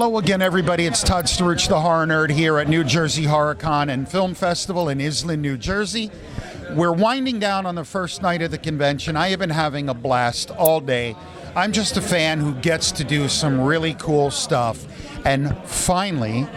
Hello again, everybody. It's Todd Sturridge, the Horror Nerd, here at New Jersey HorrorCon and Film Festival in Islin, New Jersey. We're winding down on the first night of the convention. I have been having a blast all day. I'm just a fan who gets to do some really cool stuff. And finally,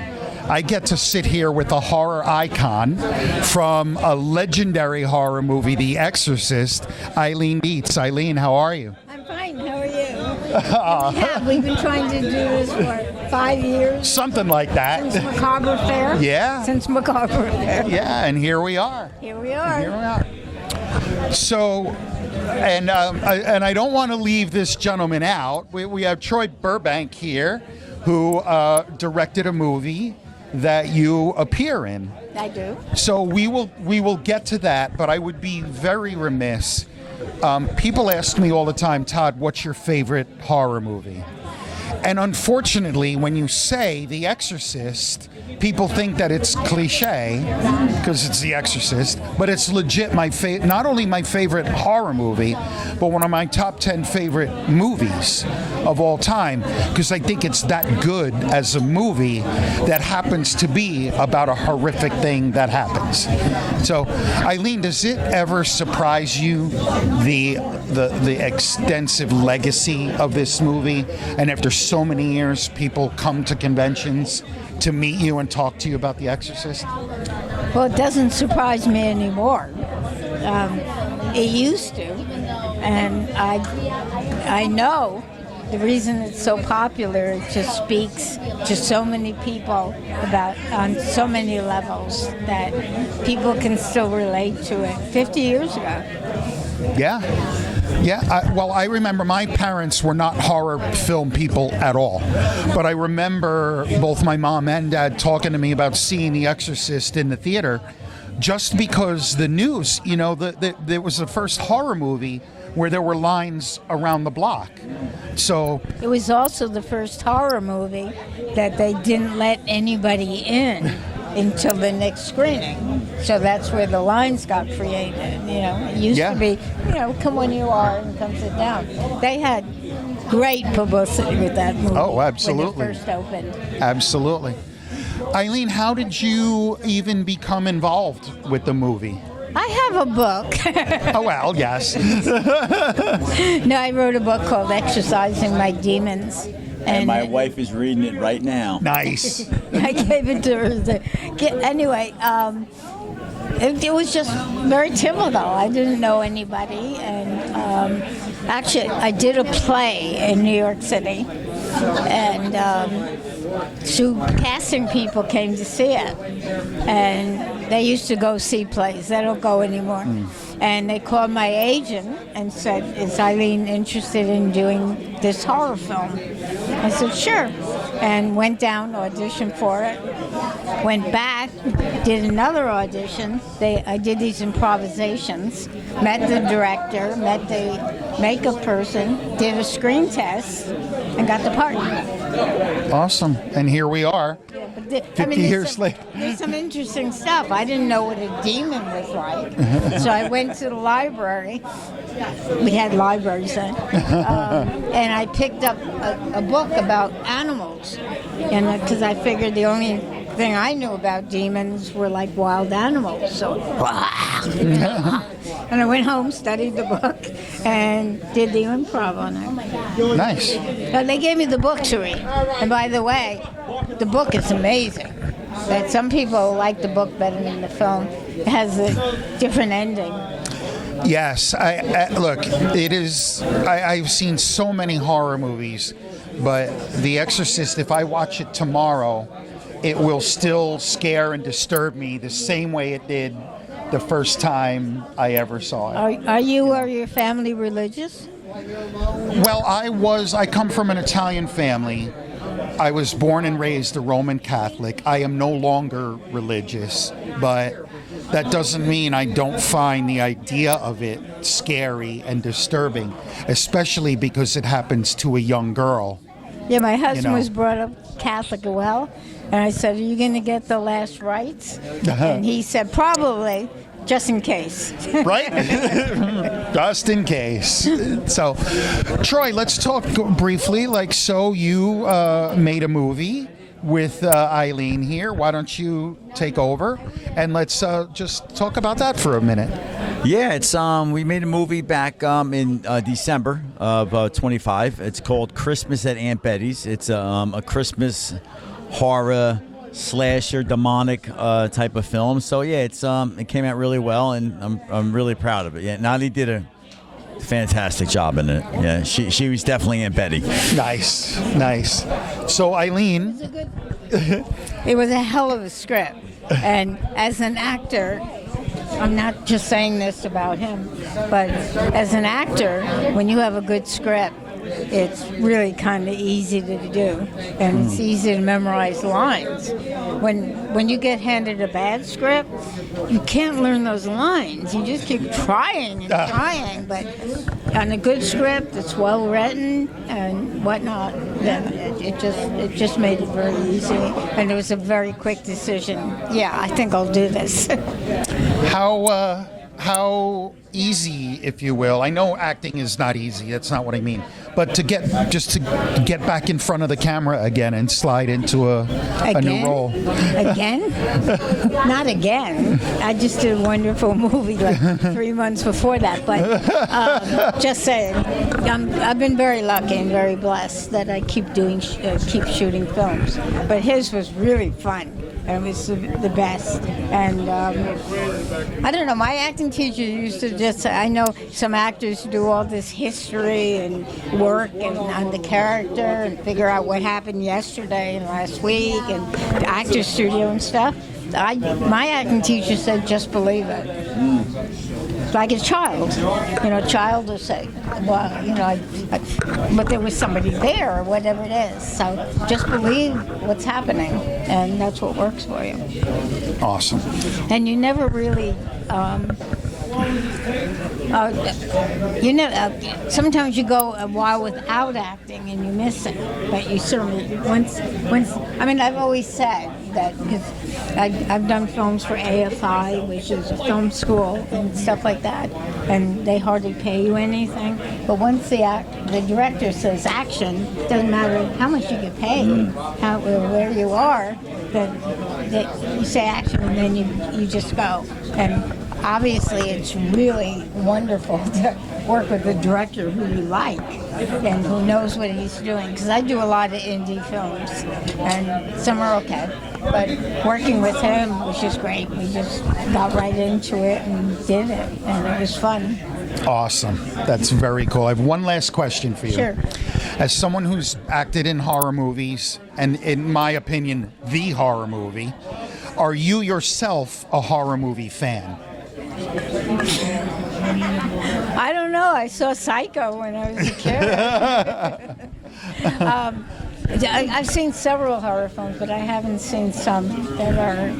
I get to sit here with a horror icon from a legendary horror movie, The Exorcist, Eileen Dietz. Eileen, how are you? I'm fine. How are you? We've been trying to do this for 5 years. Something like that. Since Macabre Fair? Yeah. Since Macabre Fair. Yeah, and here we are. Here we are. Here we are. So, and I don't want to leave this gentleman out. We have Troy Burbank here, who directed a movie that you appear in. I do. So we will get to that, but I would be very remiss. People ask me all the time, Todd, what's your favorite horror movie? And unfortunately, when you say The Exorcist, people think that it's cliche because it's The Exorcist, but it's legit not only my favorite horror movie, but one of my top 10 favorite movies of all time, because I think it's that good as a movie that happens to be about a horrific thing that happens. So, Eileen, does it ever surprise you the extensive legacy of this movie, and after so many years people come to conventions to meet you and talk to you about The Exorcist? Well, it doesn't surprise me anymore. It used to, and I know the reason it's so popular. It just speaks to so many people on so many levels that people can still relate to it 50 years ago. Yeah. Well, I remember my parents were not horror film people at all. But I remember both my mom and dad talking to me about seeing The Exorcist in the theater just because the news, there was the first horror movie where there were lines around the block. So it was also the first horror movie that they didn't let anybody in until the next screening. So that's where the lines got created. It used to be, come when you are and come sit down. They had great publicity with that movie. Oh, absolutely. When it first opened. Absolutely. Eileen, how did you even become involved with the movie? I have a book. Oh, well, yes. No, I wrote a book called Exorcising My Demons. And my wife is reading it right now. Nice. I gave it to her. Anyway, it was just very typical. I didn't know anybody. And actually, I did a play in New York City. And two casting people came to see it. And they used to go see plays. They don't go anymore. And they called my agent and said, is Eileen interested in doing this horror film? I said, sure. And went down, auditioned for it. Went back, did another audition. I did these improvisations. Met the director, met the makeup person, did a screen test, and got the part. Awesome. And here we are. 50 years later. There's some interesting stuff. I didn't know what a demon was like. So I went to the library. We had libraries then. And I picked up a book about animals. And because I figured the only thing I knew about demons were like wild animals. So, and I went home, studied the book, and did the improv on it. Nice. They gave me the book to read. And by the way, the book is amazing. That some people like the book better than the film. It has a different ending. Yes. Look, it is. I've seen so many horror movies, but The Exorcist, if I watch it tomorrow, it will still scare and disturb me the same way it did the first time I ever saw it. Are you or your family religious? Well, I come from an Italian family. I was born and raised a Roman Catholic. I am no longer religious, but that doesn't mean I don't find the idea of it scary and disturbing, especially because it happens to a young girl. Yeah, my husband was brought up Catholic as well, and I said, are you going to get the last rites? And he said, probably, just in case. Right? Just in case. So, Troy, let's talk briefly. So you made a movie with Eileen here. Why don't you take over and let's just talk about that for a minute. Yeah, it's we made a movie back in December of 25. It's called Christmas at Aunt Betty's. It's a Christmas horror slasher demonic type of film. So yeah, it came out really well, and I'm really proud of it. Yeah, Nadi did a fantastic job in it. Yeah, she was definitely Aunt Betty. Nice. So Eileen, It was a hell of a script, and as an actor, I'm not just saying this about him, but as an actor, when you have a good script, it's really kind of easy to do, and it's easy to memorize lines. When you get handed a bad script, you can't learn those lines. You just keep trying and trying, but on a good script, it's well written and whatnot. Then it just made it very easy, and it was a very quick decision. Yeah, I think I'll do this. How easy, if you will, I know acting is not easy, that's not what I mean, but to get back in front of the camera again and slide into a new role. Again? Not again. I just did a wonderful movie like 3 months before that, but just saying, I've been very lucky and very blessed that I keep shooting films, but his was really fun. It was the best. And I don't know, my acting teacher used to just say, I know some actors do all this history and work and on the character and figure out what happened yesterday and last week and the actor studio and stuff. My acting teacher said, just believe it. Like a child. Child will say, well, but there was somebody there or whatever it is. So just believe what's happening, and that's what works for you. Awesome. And you never really, sometimes you go a while without acting and you miss it, but you certainly, once, I've always said that, because I've done films for AFI, which is a film school and stuff like that, and they hardly pay you anything, but once the director says action, doesn't matter how much you get paid, where you are, that you say action and then you just go. And obviously it's really wonderful to work with a director who you like and who knows what he's doing, because I do a lot of indie films and some are okay, but working with him was just great. We just got right into it and did it, and it was fun. Awesome. That's very cool. I have one last question for you. Sure. As someone who's acted in horror movies, and in my opinion, the horror movie, are you yourself a horror movie fan? I don't know. I saw Psycho when I was a kid. I've seen several horror films, but I haven't seen some that are,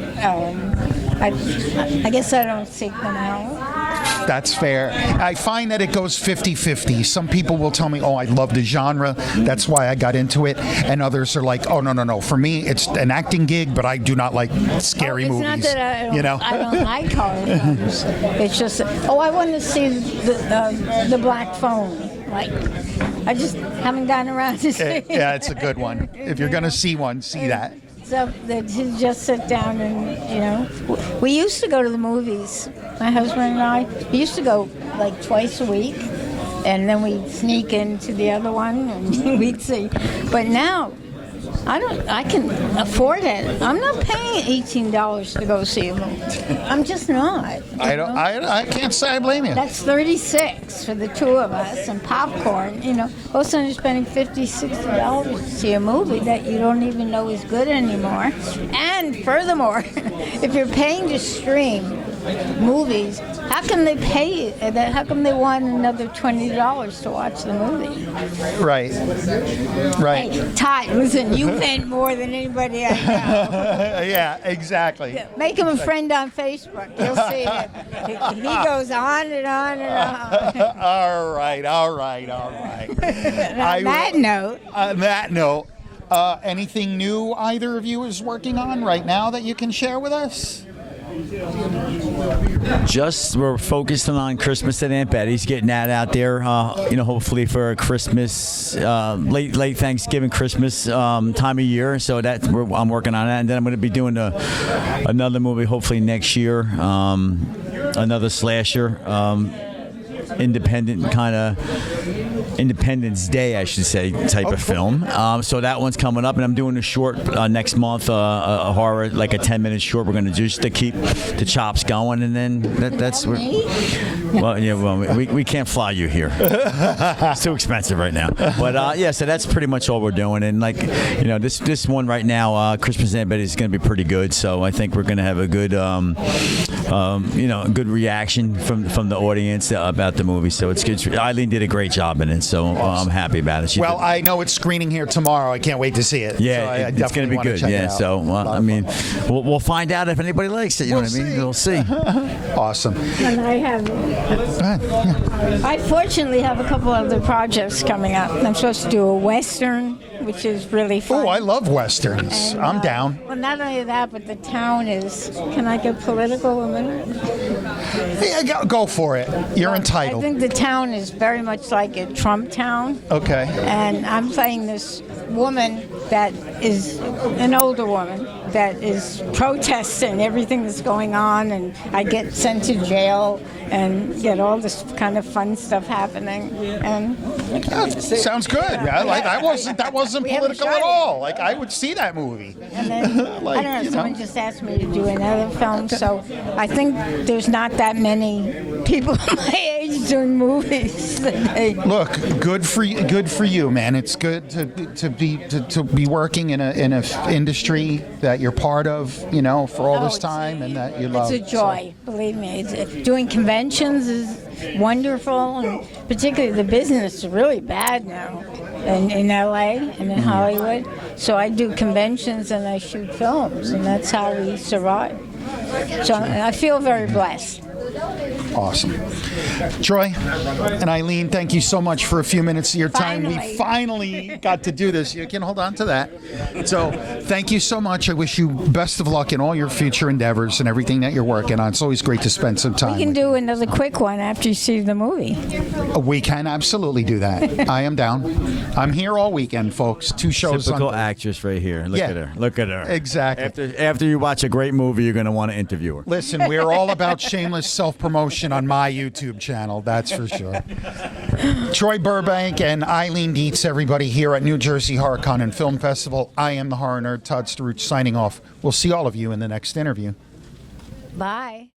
I guess I don't seek them out. That's fair. I find that it goes 50-50. Some people will tell me, oh, I love the genre, that's why I got into it. And others are like, oh, no. For me, it's an acting gig, but I do not like scary movies. It's not that I don't like horror films. It's just, I want to see the Black Phone. Like, I just haven't gotten around to see it. Yeah, it's a good one. If you're going to see one, see that. So that to just sit down and, we used to go to the movies. My husband and I, we used to go like twice a week, and then we'd sneak into the other one and we'd see. But now, I can afford it. I'm not paying $18 to go see a movie. I'm just not. I can't say I blame you. That's $36 for the two of us and popcorn. All of a sudden you're spending $50, $60 to see a movie that you don't even know is good anymore. And furthermore, if you're paying to stream movies, how come they pay? How come they want another $20 to watch the movie? Right. Hey, Todd, listen, you vent more than anybody I know. Yeah, exactly. Make him a friend on Facebook. You'll see him. He goes on and on and on. All right. On that note, anything new either of you is working on right now that you can share with us? Just we're focusing on Christmas at Aunt Betty's, getting that out there. Hopefully for Christmas, late Thanksgiving, Christmas time of year. So I'm working on that, and then I'm going to be doing another movie hopefully next year, another slasher, Independence Day, I should say, type of film. So that one's coming up, and I'm doing a short next month, a horror, like a 10-minute short. We're going to do just to keep the chops going, and then that's where. We can't fly you here. It's too expensive right now. But so that's pretty much all we're doing. And this one right now, Christmas Aunt Betty is going to be pretty good. So I think we're going to have a good, good reaction from the audience about the movie. So it's good. Eileen did a great job in it. So I'm happy about it. I know it's screening here tomorrow. I can't wait to see it. Yeah, so it's going to be good. Yeah, so we'll find out if anybody likes it. You know what I mean? We'll see. Awesome. And I fortunately have a couple other projects coming up. I'm supposed to do a Western, which is really fun. Oh, I love Westerns. And, I'm down. Well, not only that, but the town is, can I get political a minute? Yeah, go for it. You're entitled. I think the town is very much like a Trump town. Okay. And I'm playing this woman that is an older woman that is protesting everything that's going on, and I get sent to jail and get all this kind of fun stuff happening. And sounds good. That wasn't political at all. Like, I would see that movie. And then I don't know. Someone just asked me to do another film, so I think there's not that many people my age doing movies. Look, good for you, man. It's good to be working in a industry that you're part of, for all this time, and that you love. It's a joy, believe me. Doing conventions is wonderful, and particularly the business is really bad now in LA and in Hollywood. So I do conventions and I shoot films, and that's how we survive. So I feel very blessed. Awesome. Troy and Eileen, thank you so much for a few minutes of your time. We finally got to do this. You can hold on to that. So thank you so much. I wish you best of luck in all your future endeavors and everything that you're working on. It's always great to spend some time. We can do another quick one after you see the movie. We can absolutely do that. I am down. I'm here all weekend, folks. 2 shows. Typical actress right here. Look at her. Look at her. Exactly. After you watch a great movie, you're going to want to interview her. Listen, we're all about shameless self-promotion on my YouTube channel, that's for sure. Troy Burbank and Eileen Dietz, everybody here at New Jersey HorrorCon and Film Festival. I am the horror nerd, Todd Staruch, signing off. We'll see all of you in the next interview. Bye.